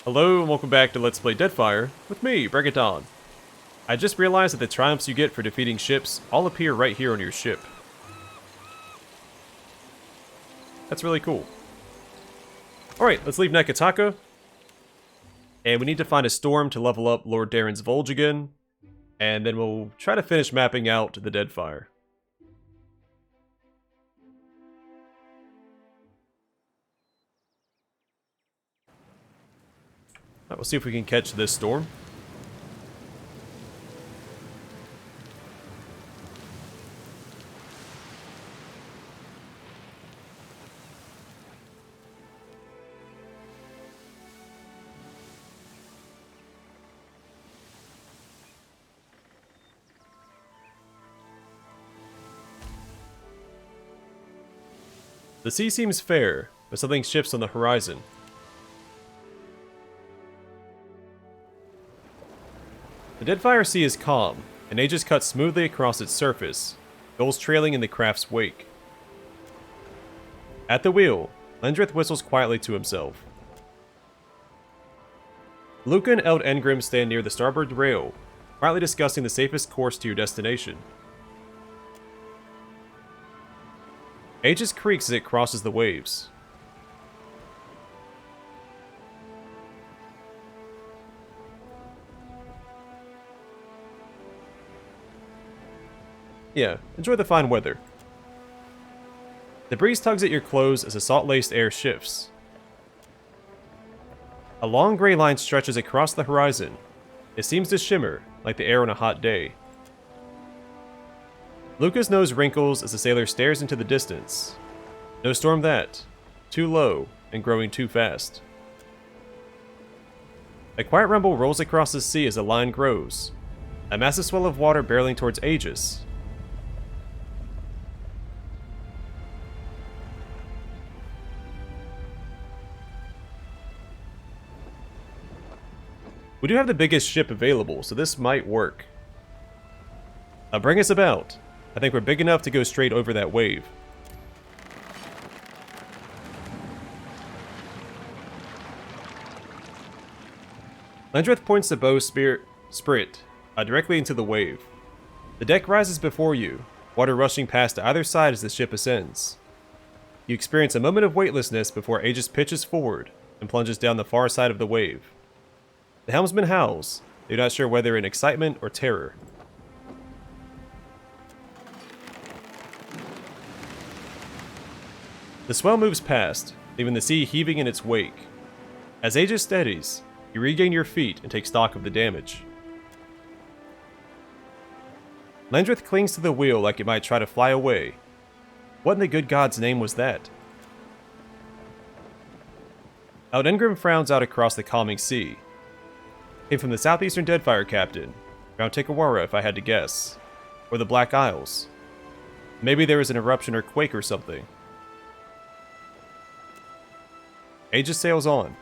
Hello and welcome back to Let's Play Deadfire with me, Bring It On. I just realized that the triumphs you get for defeating ships all appear right here on your ship. That's really cool. Alright, let's leave Nekataka. And we need to find a storm to level up Lord Darren's Volge again. And then we'll try to finish mapping out the Deadfire. Alright, we'll see if we can catch this storm. The sea seems fair, but something shifts on the horizon. The Deadfire Sea is calm, and ages cut smoothly across its surface, gulls trailing in the craft's wake. At the wheel, Lendrith whistles quietly to himself. Luca and Eld Engrim stand near the starboard rail, quietly discussing the safest course to your destination. Aegis creaks as it crosses the waves. Yeah, enjoy the fine weather. The breeze tugs at your clothes as the salt-laced air shifts. A long gray line stretches across the horizon. It seems to shimmer, like the air on a hot day. Luca's nose wrinkles as the sailor stares into the distance. No storm that. Too low, and growing too fast. A quiet rumble rolls across the sea as the line grows. A massive swell of water barreling towards Aegis. We do have the biggest ship available, so this might work. Now bring us about. I think we're big enough to go straight over that wave. Lendrith points the bowsprit directly into the wave. The deck rises before you, water rushing past to either side as the ship ascends. You experience a moment of weightlessness before Aegis pitches forward and plunges down the far side of the wave. The helmsman howls, you're not sure whether in excitement or terror. The swell moves past, leaving the sea heaving in its wake. As Aegis steadies, you regain your feet and take stock of the damage. Lendrith clings to the wheel like it might try to fly away. What in the good God's name was that? Eld Engrim frowns out across the calming sea. Came from the southeastern Deadfire captain, around Tikawara if I had to guess. Or the Black Isles. Maybe there was an eruption or quake or something. Aegis sails on.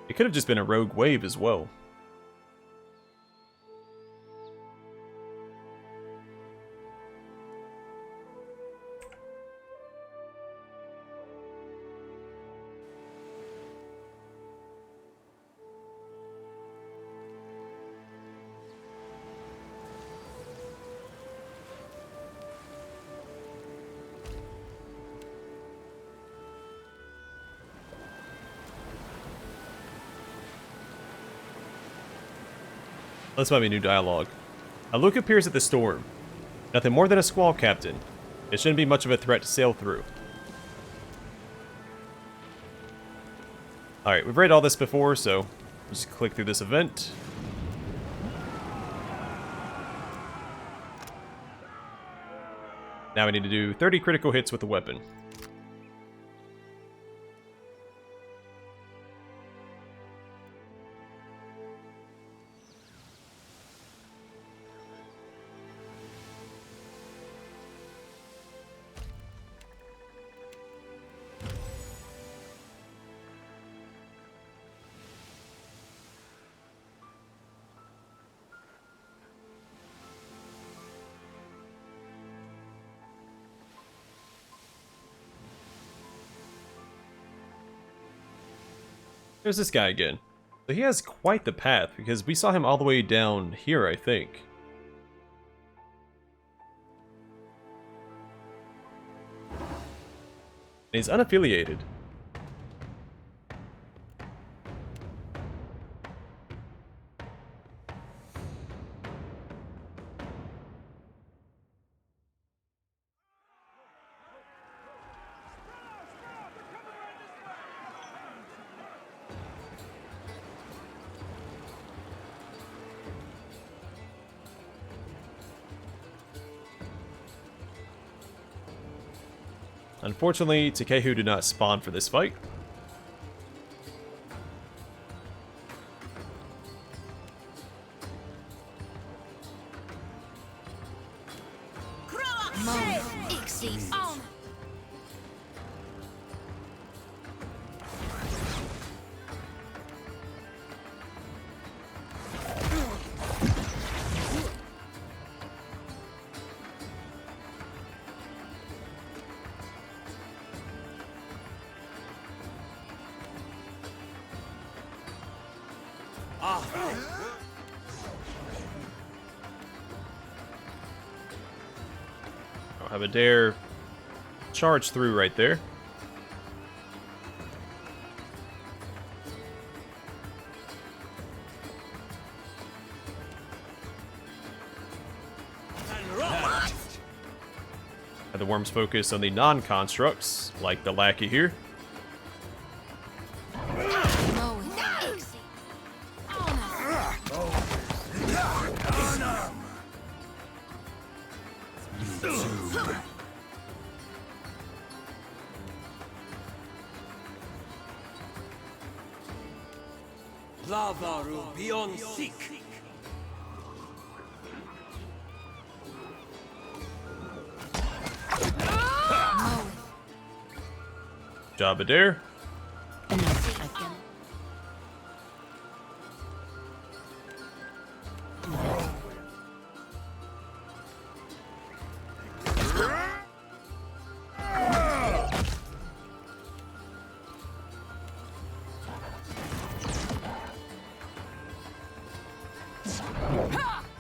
It could have just been a rogue wave as well. This might be new dialogue. A Luke appears at the storm. Nothing more than a squall, Captain. It shouldn't be much of a threat to sail through. Alright, we've read all this before, so just click through this event. Now we need to do 30 critical hits with the weapon. There's this guy again. So he has quite the path, because we saw him all the way down here, I think. And he's unaffiliated. Unfortunately, Takehu did not spawn for this fight. I'll have a dare charge through right there. Have the worms focus on the non-constructs, like the lackey here. Job Adair. I'm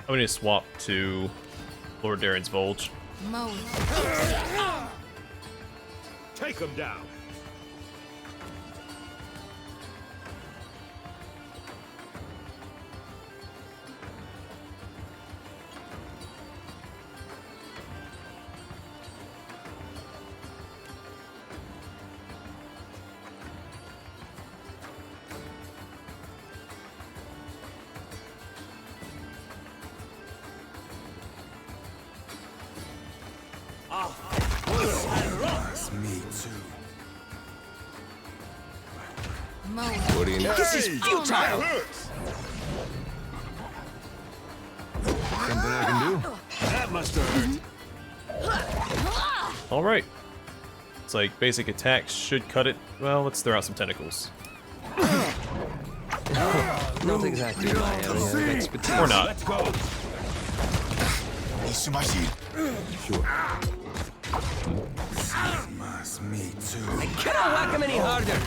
going to swap to Lord Darren's Vulge. Take him down. Me too. What do you know? This is futile. Something I can do? That must have hurt. Alright. It's like basic attacks should cut it. Well, let's throw out some tentacles. Not exactly my area of expertise. Or not. Let's go. Sure. Me too. Cannot whack him any harder.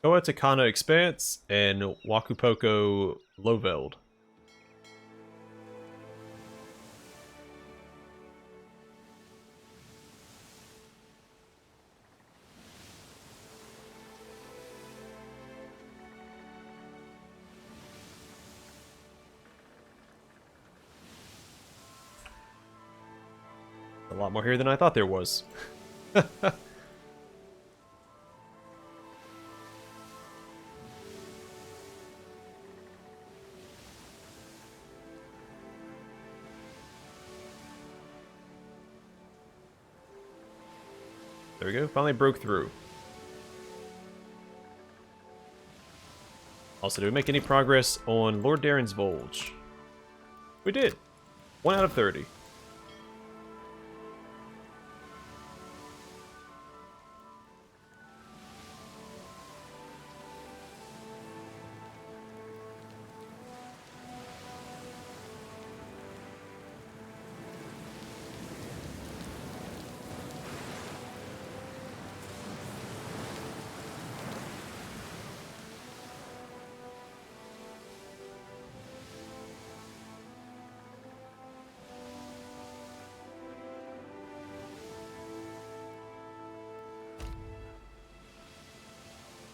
Koa Takana Expanse and Wakupoko Loveld. A lot more here than I thought there was. There we go. Finally broke through. Also, did we make any progress on Lord Darren's Voyage? We did. 1 out of 30.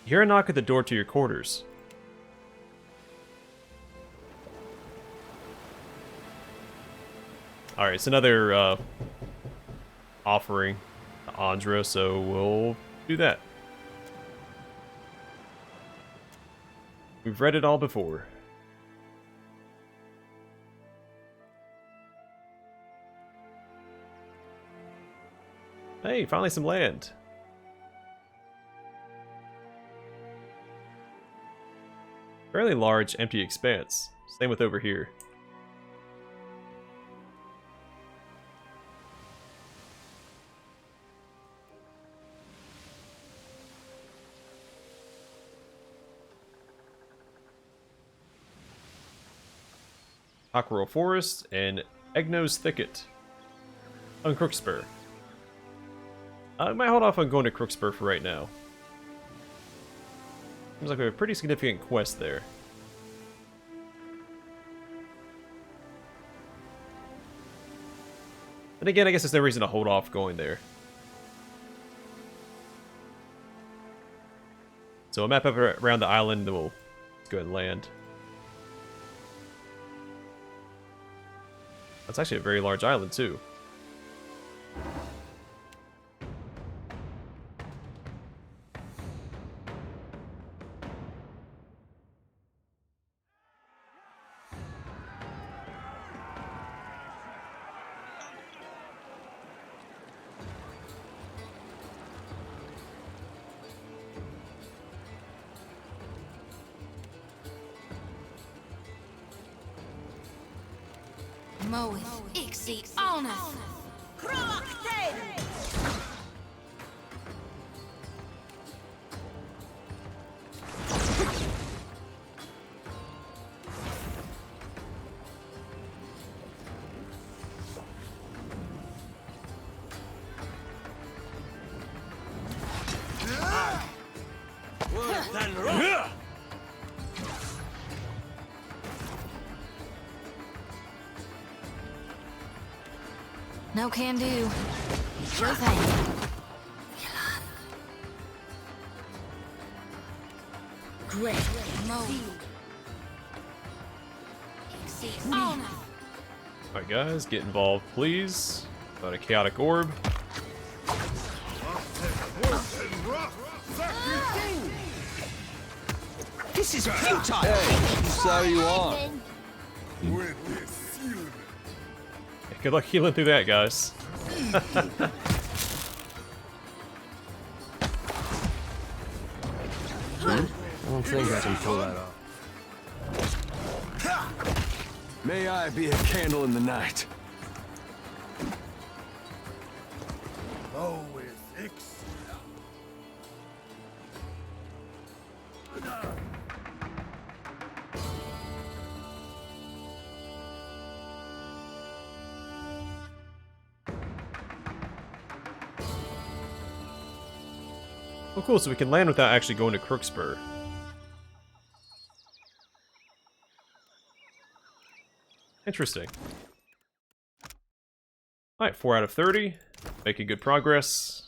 You hear a knock at the door to your quarters. Alright, it's another offering to Andra, so we'll do that. We've read it all before. Hey, finally some land. Fairly large, empty expanse. Same with over here. Cockerel Forest and Egno's Thicket. On Crookspur. I might hold off on going to Crookspur for right now. Seems like we have a pretty significant quest there. And again, I guess there's no reason to hold off going there. So a map up around the island, then we'll go ahead and land. That's actually a very large island, too. Moeth, Ixie, Oneth, Crookspur. No can do. Sure thing. Great. Alright guys, get involved please. Got a chaotic orb. This is futile! Hey, so you are. Good luck healing through that, guys. I don't think I can pull that off. May I be a candle in the night. Oh, with Ix. Oh cool, so we can land without actually going to Crookspur. Interesting. Alright, 4 out of 30. Making good progress.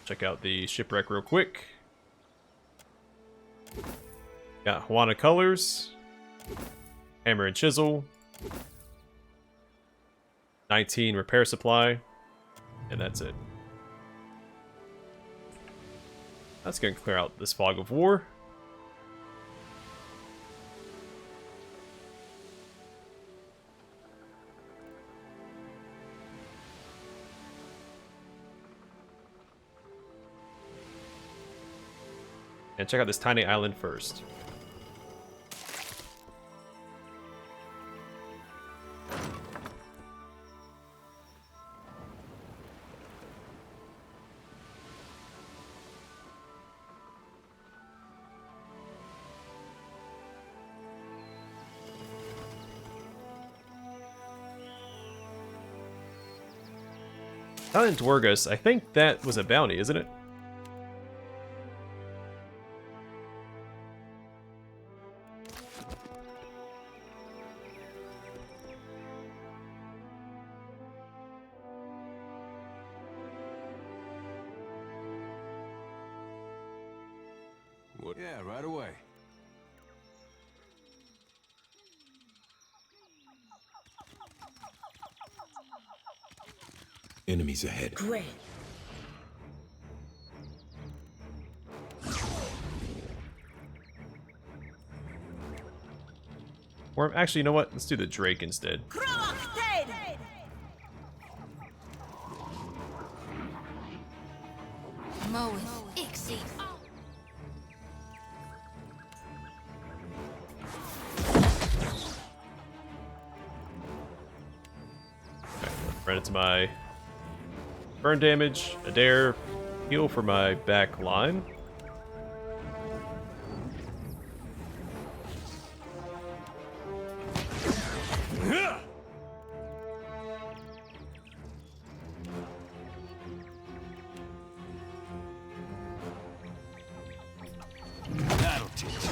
Check out the shipwreck real quick. Got Juana colors. Hammer and chisel. 19 repair supply, and that's it. That's going to clear out this fog of war. And check out this tiny island first. Island Dwargus, I think that was a bounty, isn't it? What? Yeah, right away. Enemies ahead. Great. Or actually, you know what? Let's do the Drake instead. Moweth Ixie. Run into my burn damage, Adair, heal for my back line. That'll teach you.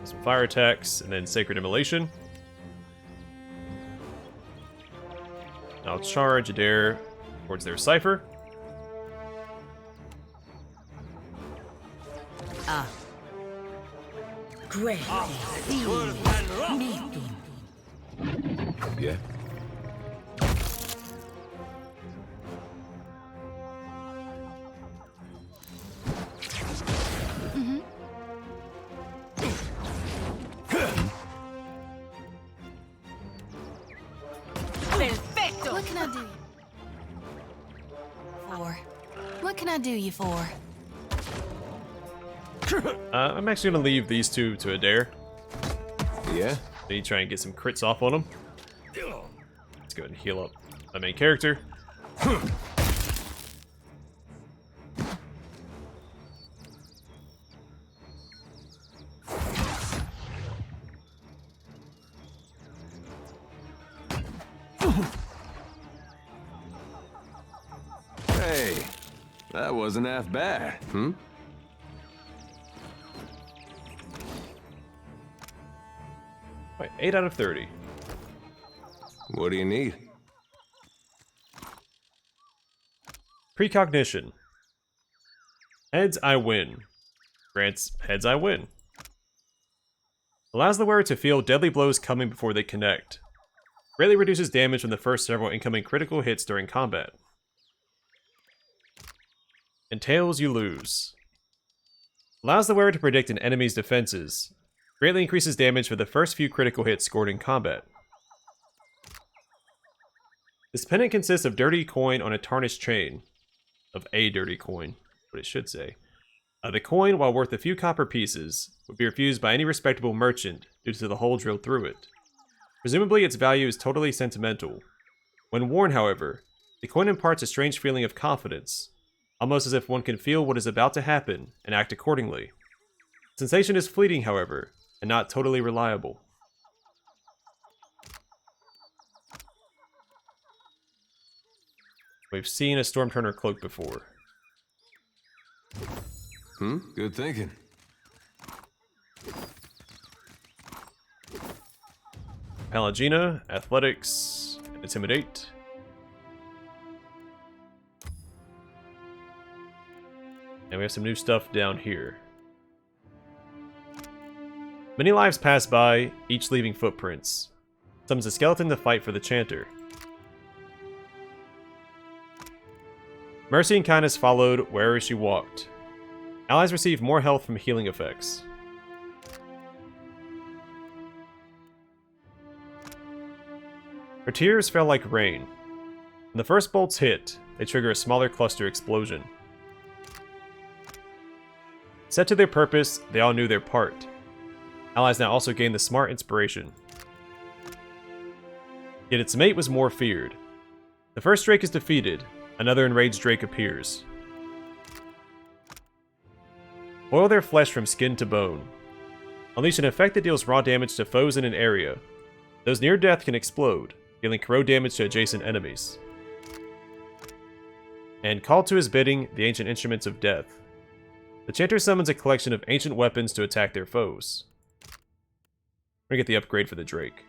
Some fire attacks, and then Sacred Immolation. I'll charge Adair towards their cipher. Great. Yeah. What can I do? For? What can I do you for? I'm actually going to leave these two to Adair. Yeah? Need to try and get some crits off on them. Let's go ahead and heal up my main character. Hey, that wasn't half bad, hmm? Wait, 8 out of 30. What do you need? Precognition. Heads, I win. Grants heads, I win. Allows the wearer to feel deadly blows coming before they connect. Greatly reduces damage from the first several incoming critical hits during combat. Entails, you lose. Allows the wearer to predict an enemy's defenses. Greatly increases damage for the first few critical hits scored in combat. This pendant consists of dirty coin on a tarnished chain. Of a dirty coin, what it should say. The coin, while worth a few copper pieces, would be refused by any respectable merchant due to the hole drilled through it. Presumably its value is totally sentimental. When worn, however, the coin imparts a strange feeling of confidence, almost as if one can feel what is about to happen and act accordingly. The sensation is fleeting, however, and not totally reliable. We've seen a Stormturner cloak before. Good thinking. Palagina, Athletics, and Intimidate. And we have some new stuff down here. Many lives pass by, each leaving footprints. Summons a skeleton to fight for the chanter. Mercy and kindness followed wherever she walked. Allies receive more health from healing effects. Her tears fell like rain. When the first bolts hit, they trigger a smaller cluster explosion. Set to their purpose, they all knew their part. Allies now also gained the smart inspiration. Yet its mate was more feared. The first Drake is defeated, another enraged Drake appears. Boil their flesh from skin to bone. Unleash an effect that deals raw damage to foes in an area. Those near death can explode, dealing corrode damage to adjacent enemies. And call to his bidding the ancient instruments of death. The chanter summons a collection of ancient weapons to attack their foes. We're gonna get the upgrade for the Drake.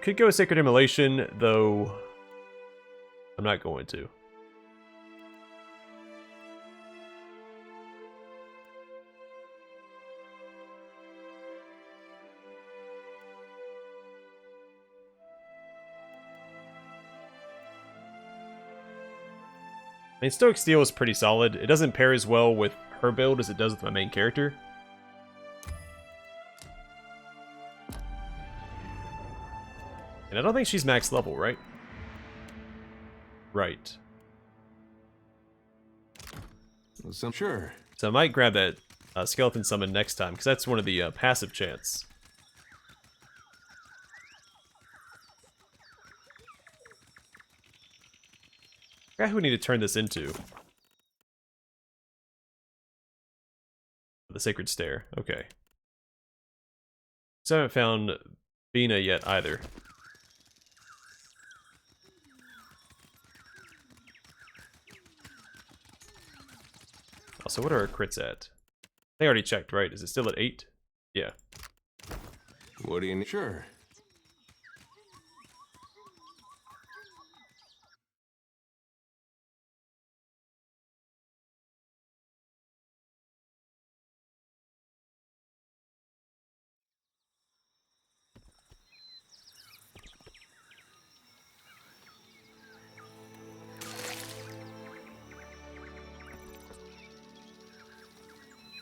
Could go with Sacred Immolation, though I'm not going to. I mean, Stoic Steel is pretty solid. It doesn't pair as well with her build as it does with my main character. And I don't think she's max level, right? Right. So sure. So I might grab that Skeleton Summon next time, because that's one of the passive chants. I forgot who we need to turn this into. The Sacred Stair. Okay. So I haven't found Bina yet either. Also, what are our crits at? They already checked, right? Is it still at 8? Yeah. What do you need? Sure.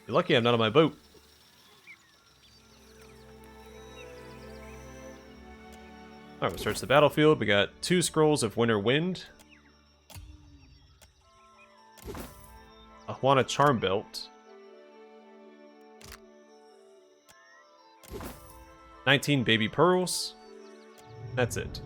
You're lucky I'm not on my boat. Alright, we'll search the battlefield. We got 2 scrolls of Winter Wind. A Juana Charm Belt. 19 Baby Pearls. That's it.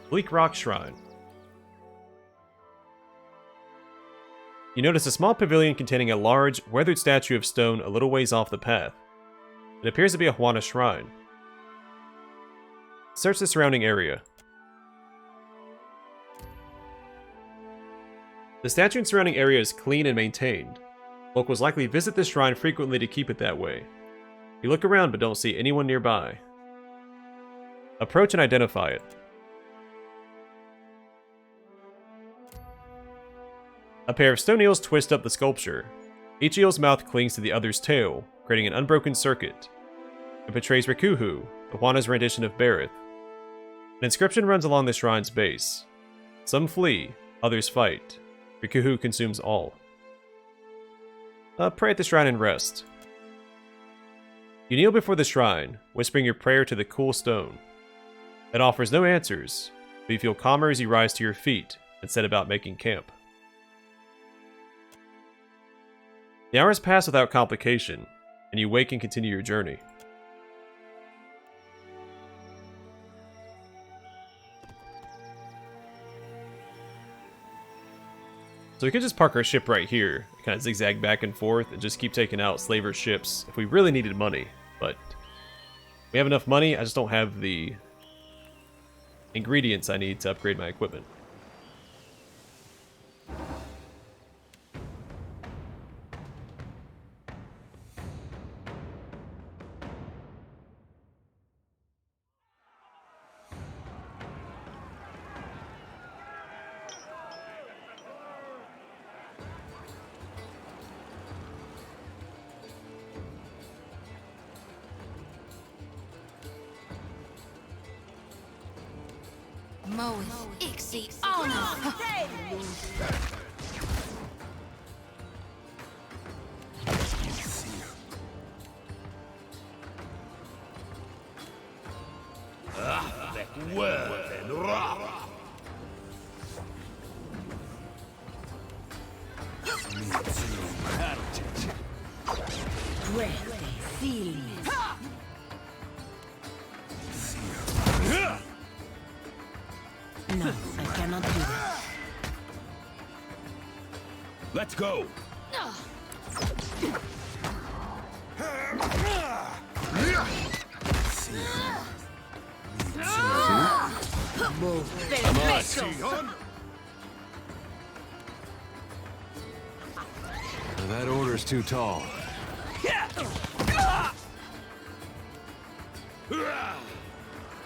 Bleak Rock Shrine. You notice a small pavilion containing a large, weathered statue of stone a little ways off the path. It appears to be a Juana shrine. Search the surrounding area. The statue and surrounding area is clean and maintained. Locals likely visit the shrine frequently to keep it that way. You look around but don't see anyone nearby. Approach and identify it. A pair of stone eels twist up the sculpture. Each eel's mouth clings to the other's tail, creating an unbroken circuit. It portrays Rikuhu, the Juana's rendition of Barith. An inscription runs along the shrine's base. Some flee, others fight. Rikuhu consumes all. Pray at the shrine and rest. You kneel before the shrine, whispering your prayer to the cool stone. It offers no answers, but you feel calmer as you rise to your feet and set about making camp. The hours pass without complication, and you wake and continue your journey. So we could just park our ship right here, kind of zigzag back and forth, and just keep taking out slaver ships if we really needed money. But we have enough money, I just don't have the ingredients I need to upgrade my equipment. Moeth Ixie Honor. No, I cannot do that. Let's go. That order's too tall.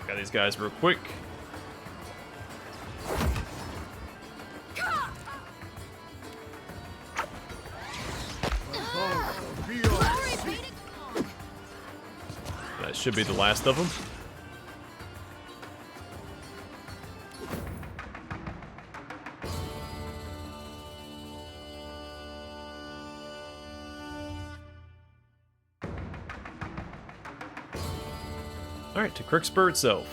Got these guys real quick. That should be the last of them. Alright, to Crookspur itself.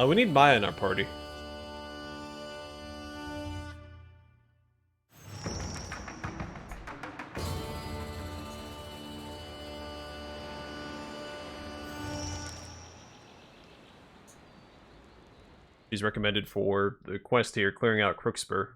We need Maya in our party. She's recommended for the quest here, clearing out Crookspur.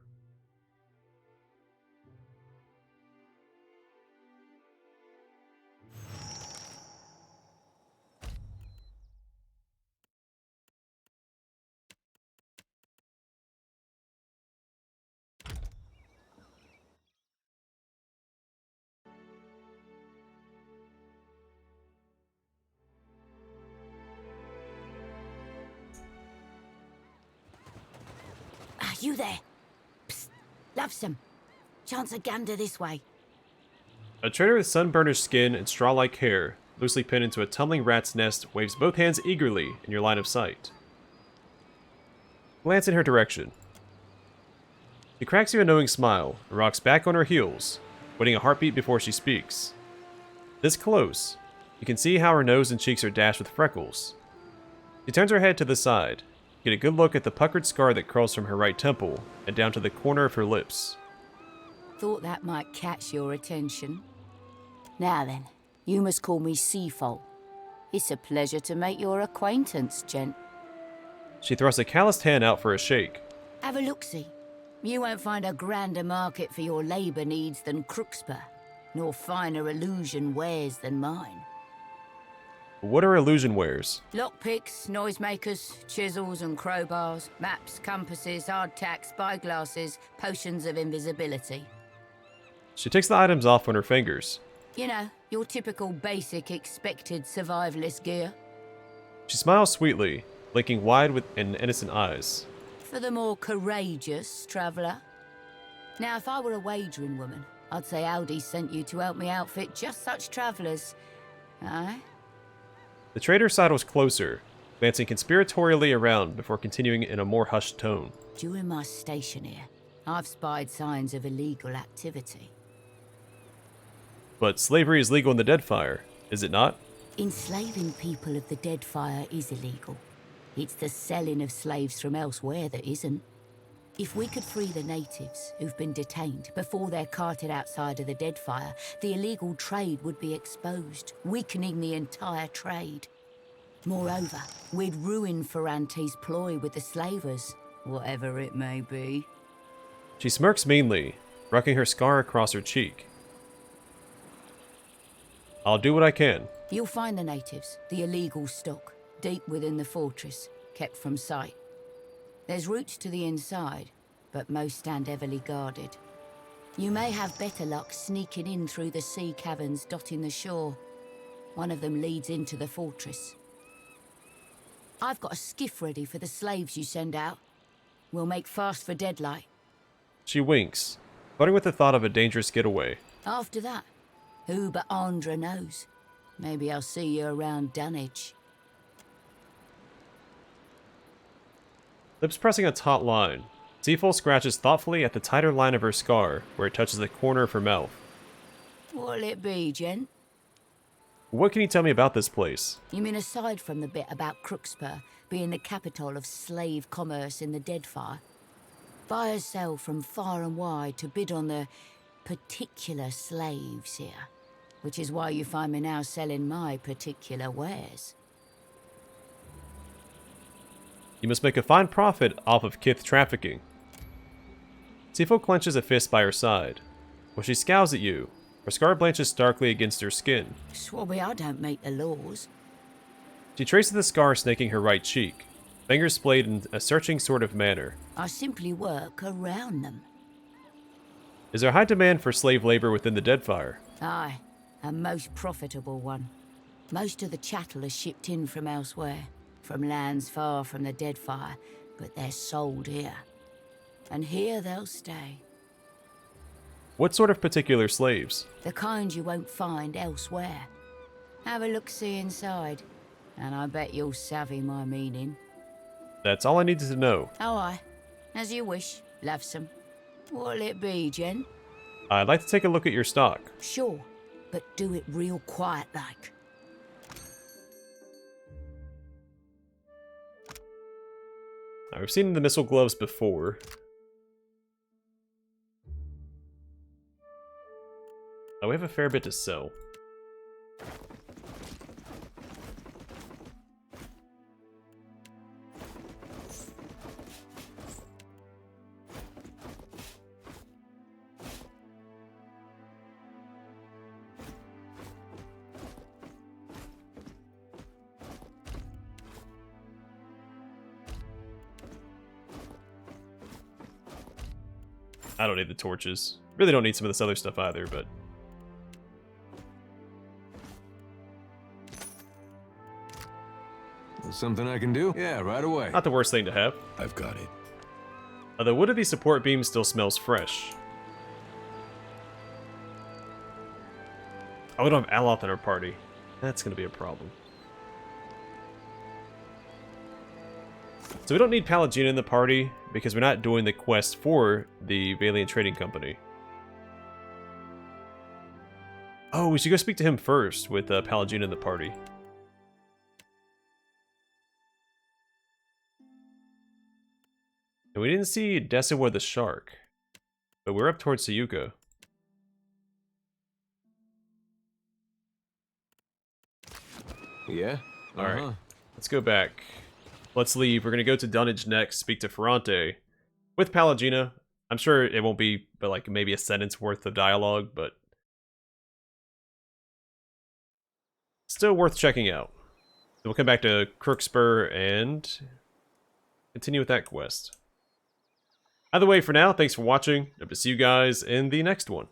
Are you there? Psst, love some. Chance a gander this way. A trader with sunburnished skin and straw-like hair, loosely pinned into a tumbling rat's nest, waves both hands eagerly in your line of sight. Glance in her direction. She cracks you a knowing smile and rocks back on her heels, waiting a heartbeat before she speaks. This close, you can see how her nose and cheeks are dashed with freckles. She turns her head to the side, get a good look at the puckered scar that curls from her right temple and down to the corner of her lips. Thought that might catch your attention. Now then, you must call me Seafoal. It's a pleasure to make your acquaintance, gent. She thrusts a calloused hand out for a shake. Have a look-see. You won't find a grander market for your labour needs than Crookspur, nor finer illusion wares than mine. What are illusion wares? Lockpicks, noisemakers, chisels and crowbars, maps, compasses, hardtack, spyglasses, potions of invisibility. She takes the items off on her fingers. You know, your typical basic expected survivalist gear. She smiles sweetly, blinking wide with innocent eyes. For the more courageous traveller. Now, if I were a wagering woman, I'd say Aldi sent you to help me outfit just such travellers. Aye? The trader sidles closer, glancing conspiratorially around before continuing in a more hushed tone. During my station here, I've spied signs of illegal activity. But slavery is legal in the Deadfire, is it not? Enslaving people of the Deadfire is illegal. It's the selling of slaves from elsewhere that isn't. If we could free the natives who've been detained before they're carted outside of the Deadfire, the illegal trade would be exposed, weakening the entire trade. Moreover, we'd ruin Ferrante's ploy with the slavers, whatever it may be. She smirks meanly, rocking her scar across her cheek. I'll do what I can. You'll find the natives, the illegal stock, deep within the fortress, kept from sight. There's routes to the inside, but most stand heavily guarded. You may have better luck sneaking in through the sea caverns dotting the shore. One of them leads into the fortress. I've got a skiff ready for the slaves you send out. We'll make fast for Deadlight. She winks, budding with the thought of a dangerous getaway. After that, who but Andra knows? Maybe I'll see you around Dunwich. Lips pressing a taut line, Seafoal scratches thoughtfully at the tighter line of her scar where it touches the corner of her mouth. What'll it be, gent? What can you tell me about this place? You mean aside from the bit about Crookspur, being the capital of slave commerce in the Deadfire. Buyers sell from far and wide to bid on the particular slaves here, which is why you find me now selling my particular wares. You must make a fine profit off of kith trafficking. Sifo clenches a fist by her side. When she scowls at you, her scar blanches starkly against her skin. Swabby, I don't make the laws. She traces the scar snaking her right cheek, fingers splayed in a searching sort of manner. I simply work around them. Is there high demand for slave labor within the Deadfire? Aye, a most profitable one. Most of the chattel is shipped in from elsewhere, from lands far from the Deadfire, but they're sold here. And here they'll stay. What sort of particular slaves? The kind you won't find elsewhere. Have a look-see inside, and I bet you'll savvy my meaning. That's all I needed to know. Oh, aye. As you wish, lovesome. What'll it be, Jen? I'd like to take a look at your stock. Sure, but do it real quiet-like. We've seen the missile gloves before. Oh, we have a fair bit to sell. I don't need the torches. Really don't need some of this other stuff either, but... Something I can do? Yeah, right away. Not the worst thing to have. I've got it. The would-be support beam still smells fresh. Oh, we don't have Aloth in our party. That's gonna be a problem. So we don't need Pallegina in the party, because we're not doing the quest for the Valiant Trading Company. Oh, we should go speak to him first, with Pallegina in the party. And we didn't see Desawa the Shark, but we're up towards Sayuka. Yeah? Alright, let's go back. Let's leave. We're going to go to Dunnage next, speak to Ferrante with Pallegina. I'm sure it won't be but like maybe a sentence worth of dialogue, but still worth checking out. Then we'll come back to Crookspur and continue with that quest. Either way, for now, thanks for watching. Hope to see you guys in the next one.